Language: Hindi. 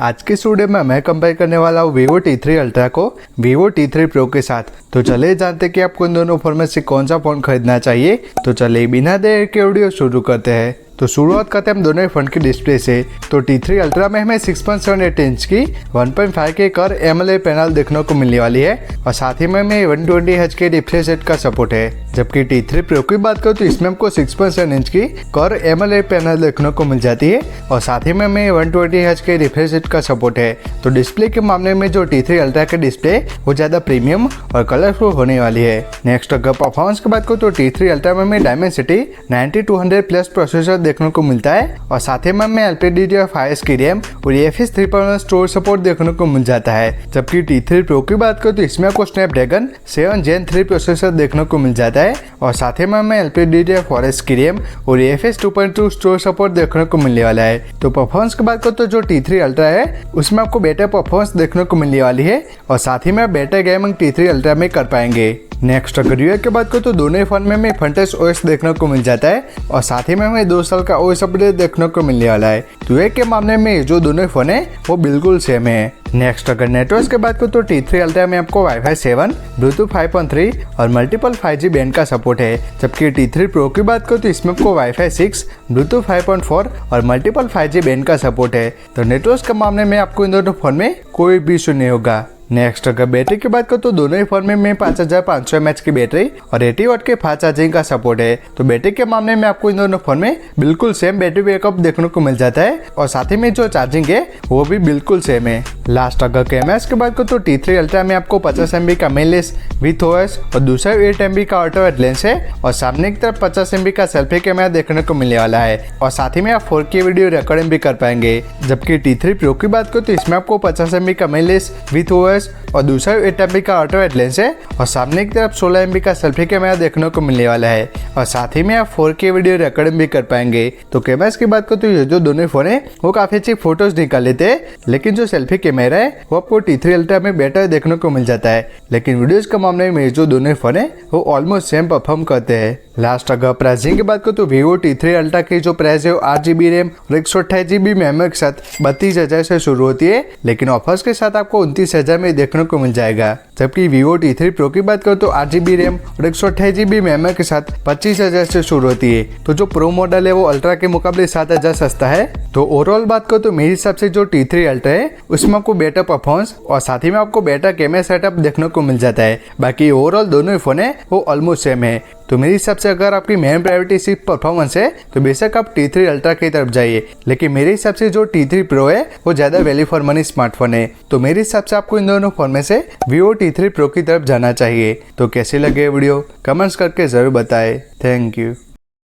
आज की इस वीडियो में मैं कंपेयर करने वाला हूँ Vivo T3 Ultra को Vivo T3 Pro के साथ। तो चलिए जानते हैं कि आपको इन दोनों फोन में से कौन सा फोन खरीदना चाहिए। तो चलिए बिना देर के वीडियो शुरू करते हैं। तो शुरुआत करते हैं हम दोनों ही फोन की डिस्प्ले से। तो T3 Ultra में हमें 6.78 इंच की 1.5 के कर AMOLED पैनल देखने को मिलने वाली है और साथ ही में हमें 120Hz के रिफ्रेश रेट का सपोर्ट है। जबकि T3 Pro की बात करूँ तो इसमें हमको 6.7 इंच की कर AMOLED पैनल देखने को मिल जाती है और साथ ही में हमें 120Hz के रिफ्रेश रेट का सपोर्ट है। तो डिस्प्ले के मामले में जो T3 Ultra की डिस्प्ले वो ज़्यादा प्रीमियम और कलरफुल होने वाली है। नेक्स्ट अगर परफॉर्मेंस की बात करूँ तो T3 Ultra में हमें Dimensity 9200 प्लस प्रोसेसर देखने को मिलता है और साथ ही में हमें LPDDR5 की रैम और UFS 3.1 स्टोरेज सपोर्ट देखने को मिल जाता है। जबकि T3 Pro की बात करूँ तो इसमें आपको Snapdragon 7 Gen 3 प्रोसेसर देखने को मिल जाता है और साथ ही में हमें LPDDR4 की रैम और UFS 2.2 स्टोरेज सपोर्ट देखने को मिलने वाला है। तो परफॉर्मेंस की बात करूँ तो जो T3 Ultra है उसमें आपको बेटर परफॉर्मेंस देखने को मिलने वाली है और साथ ही में बेटर गेमिंग T3 Ultra में कर पाएंगे। नेक्स्ट अगर यूआई की बात करूँ तो दोनों ही फोन में हमें फ्रंट टच OS देखने को मिल जाता है और साथ ही में हमें 2 साल का OS अपडेट देखने को मिलने वाला है। तो यूआई के मामले में जो दोनों फोन है वो बिल्कुल सेम है। नेक्स्ट अगर नेटवर्क की बात करूँ तो T3 Ultra में आपको Wi-Fi 7, Bluetooth 5.3 और मल्टीपल 5G बैंड का सपोर्ट है। जबकि T3 Pro की बात करूँ तो इसमें आपको Wi-Fi 6, Bluetooth 5.4 और मल्टीपल 5G बैंड का सपोर्ट है। तो नेटवर्क के मामले में आपको इन दोनों फोन में कोई भी इशू नहीं होगा। नेक्स्ट अगर बैटरी की बात करूँ तो दोनों ही फोन में 5500 mAh की बैटरी और 80 वाट के फास्ट चार्जिंग का सपोर्ट है। तो बैटरी के मामले में आपको इन दोनों फोन में बिल्कुल सेम बैटरी बैकअप देखने को मिल जाता है और साथ ही में जो चार्जिंग है वो भी बिल्कुल सेम है। लास्ट अगर कैमरा की बात करूँ तो T3 Ultra में आपको 50 MB का मेन लेंस विथ OS और दूसरा 8 MB का अल्ट्रा वाइड लेंस है और सामने की तरफ 50 MB का सेल्फी कैमरा देखने को मिलने वाला है और साथ ही में आप 4K वीडियो रिकॉर्डिंग भी कर पाएंगे। जबकि T3 Pro की बात करूँ तो इसमें आपको 50 MB का मेन लेंस विथ OS और दूसरा 8 MB का अल्ट्रा वाइड लेंस है और सामने की तरफ 16 MB का सेल्फी कैमरा देखने को मिलने वाला है और साथ ही में आप 4K वीडियो रिकॉर्डिंग भी कर पाएंगे। तो कैमरास की बात करूँ तो ये जो दोनों फोन है वो काफी अच्छी फोटोज निकाल लेते हैं, लेकिन जो सेल्फी कैमरा है वो आपको T3 Ultra में बेटर देखने को मिल जाता है। लेकिन वीडियोज के मामले में जो दोनों फोन है वो ऑलमोस्ट सेम परफॉर्म करते हैं। लास्ट अगर प्राइसिंग की बात करूँ तो Vivo T3 Ultra की जो प्राइस है वो 8GB रैम और 128GB मेमोरी के साथ 32,000 से शुरू होती है, लेकिन ऑफर्स के साथ आपको 29,000 में देखने को मिल जाएगा। जबकि Vivo T3 Pro की बात करूँ तो 8GB रैम और 128GB मेमोरी के साथ 25,000 से शुरू होती है। तो जो प्रो मॉडल है वो अल्ट्रा के मुकाबले 7,000 सस्ता है। तो ओवरऑल बात करूँ तो मेरे हिसाब से जो T3 Ultra है उसमें आपको बेटर परफॉर्मेंस और साथ ही में आपको बेटर कैमरा सेटअप देखने को मिल जाता है। बाकी ओवरऑल दोनों ही फोन है वो ऑलमोस्ट सेम है। तो मेरे हिसाब से अगर आपकी मेन प्रायोरिटी सिर्फ परफॉर्मेंस है तो बेशक आप T3 Ultra की तरफ जाइए, लेकिन मेरे हिसाब से जो T3 Pro है वो ज़्यादा वैल्यू फॉर मनी स्मार्टफोन है। तो मेरे हिसाब से आपको इन दोनों फोन में से Vivo T3 Pro की तरफ जाना चाहिए। तो कैसे लगे वीडियो कमेंट्स करके ज़रूर बताएं। Thank you.